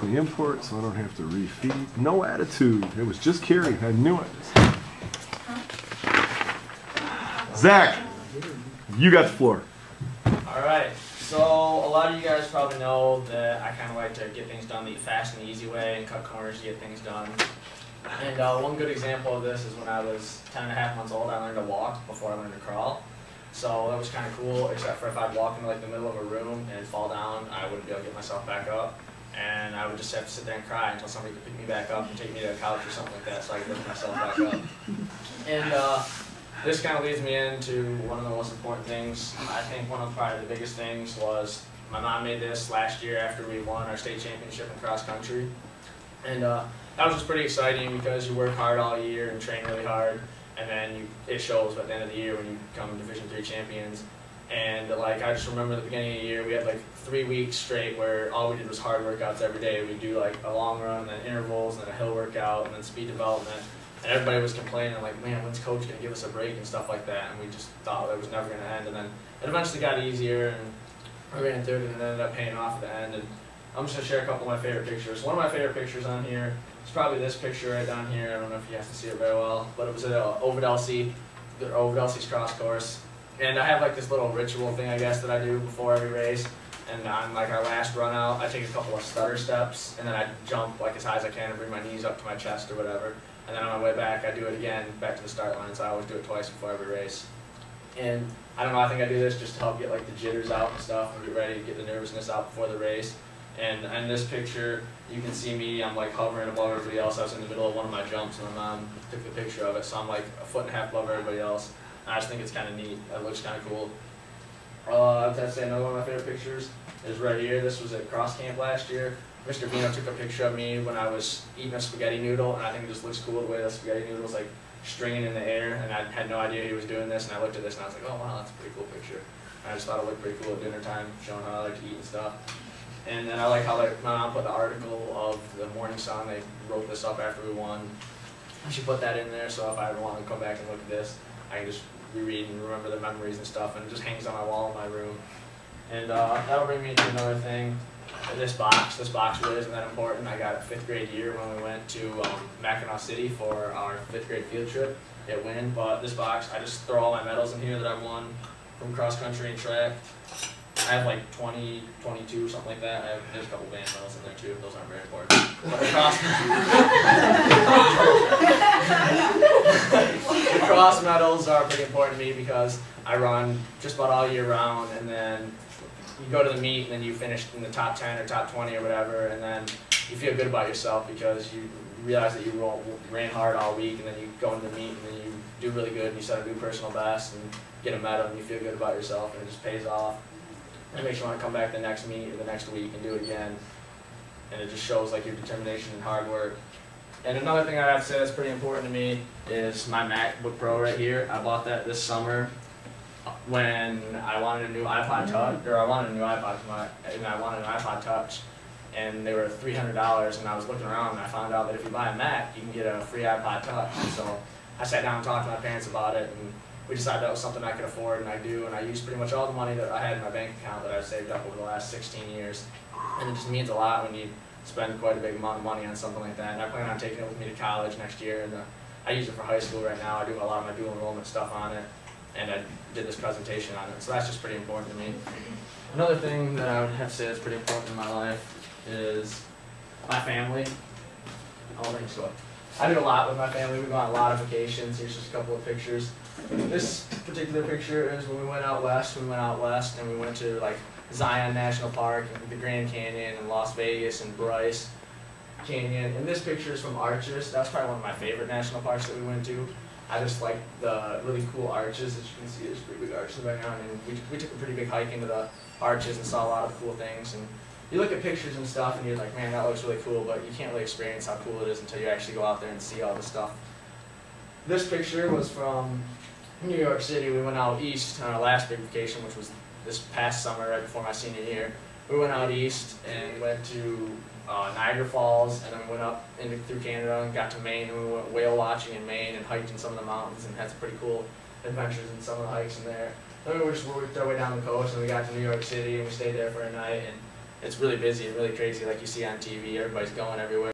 The import, so I don't have to refeed. No attitude. It was just carry. I knew it. Zach, you got the floor. All right. So a lot of you guys probably know that I kind of like to get things done the fast and easy way and cut corners to get things done. And one good example of this is when I was 10 and a half months old, I learned to walk before I learned to crawl. So that was kind of cool, except for if I'd walk into like the middle of a room and fall down, I wouldn't be able to get myself back up. And I would just have to sit there and cry until somebody could pick me back up and take me to a couch or something like that so I could lift myself back up. And this kind of leads me into one of the most important things. I think one of probably the biggest things was my mom made this last year after we won our state championship in cross country. And that was just pretty exciting because you work hard all year and train really hard, and then it shows at the end of the year when you become Division III champions. And like I just remember at the beginning of the year we had like 3 weeks straight where all we did was hard workouts every day. We'd do like a long run, then intervals, and then a hill workout, and then speed development. And everybody was complaining like, man, when's coach gonna give us a break and stuff like that? And we just thought it was never gonna end. And then it eventually got easier, and we ran through it, and it ended up paying off at the end. And I'm just gonna share a couple of my favorite pictures. One of my favorite pictures on here is probably this picture right down here. I don't know if you guys can see it very well, but it was at Ovid Elsie's cross course. And I have like this little ritual thing, I guess, that I do before every race. And on like our last run out, I take a couple of stutter steps, and then I jump like as high as I can and bring my knees up to my chest or whatever. And then on my way back, I do it again, back to the start line. So I always do it twice before every race. And I don't know, I think I do this just to help get like the jitters out and stuff and get ready to get the nervousness out before the race. And in this picture, you can see me, I'm like hovering above everybody else. I was in the middle of one of my jumps, and my mom took the picture of it. So I'm like a foot and a half above everybody else. I just think it's kind of neat. It looks kind of cool. I'd say another one of my favorite pictures is right here. This was at cross camp last year. Mr. Vino took a picture of me when I was eating a spaghetti noodle, and I think it just looks cool the way the spaghetti noodle was like stringing in the air, and I had no idea he was doing this, and I looked at this and I was like, oh wow, that's a pretty cool picture. And I just thought it looked pretty cool at dinner time, showing how I like to eat and stuff. And then I like how my mom put the article of the Morning Sun. They wrote this up after we won. She put that in there, so if I ever want to come back and look at this, I can just reread and remember the memories and stuff, and it just hangs on my wall in my room. And that'll bring me to another thing. This box really isn't that important. I got a 5th grade year when we went to Mackinac City for our 5th grade field trip at Wynn. But this box, I just throw all my medals in here that I won from cross country and track. I have like 20, 22, something like that. There's a couple band medals in there too. Those aren't very important. But the cross medals are pretty important to me because I run just about all year round, and then you go to the meet and then you finish in the top 10 or top 20 or whatever, and then you feel good about yourself because you realize that you ran hard all week, and then you go into the meet and then you do really good and you set a new personal best and get a medal and you feel good about yourself, and it just pays off. It makes you want to come back the next meet or the next week and do it again, and it just shows like your determination and hard work. And another thing I have to say that's pretty important to me is my MacBook Pro right here. I bought that this summer when I wanted a new iPod Touch, or I wanted a new iPod, and I wanted an iPod Touch, and they were $300, and I was looking around and I found out that if you buy a Mac, you can get a free iPod Touch. And so I sat down and talked to my parents about it, and we decided that was something I could afford, and I do, and I used pretty much all the money that I had in my bank account that I've saved up over the last 16 years. And it just means a lot when you spend quite a big amount of money on something like that. And I plan on taking it with me to college next year, and I use it for high school right now. I do a lot of my dual enrollment stuff on it, and I did this presentation on it, so that's just pretty important to me. Another thing that I would have to say that's pretty important in my life is my family. I do a lot with my family. We go on a lot of vacations. Here's just a couple of pictures. This particular picture is when we went out west. We went out west and we went to like Zion National Park and the Grand Canyon and Las Vegas and Bryce Canyon. And this picture is from Arches. That's probably one of my favorite national parks that we went to. I just like the really cool arches. As you can see, there's pretty big arches right now. And we took a pretty big hike into the arches and saw a lot of cool things. And you look at pictures and stuff and you're like, man, that looks really cool, but you can't really experience how cool it is until you actually go out there and see all the stuff. This picture was from New York City. We went out east on our last big vacation, which was this past summer, right before my senior year. We went out east and went to Niagara Falls, and then went up through Canada and got to Maine, and we went whale watching in Maine and hiked in some of the mountains and had some pretty cool adventures in some of the hikes in there. Then we just worked our way down the coast and we got to New York City and we stayed there for a night, and it's really busy and really crazy, like you see on TV. Everybody's going everywhere.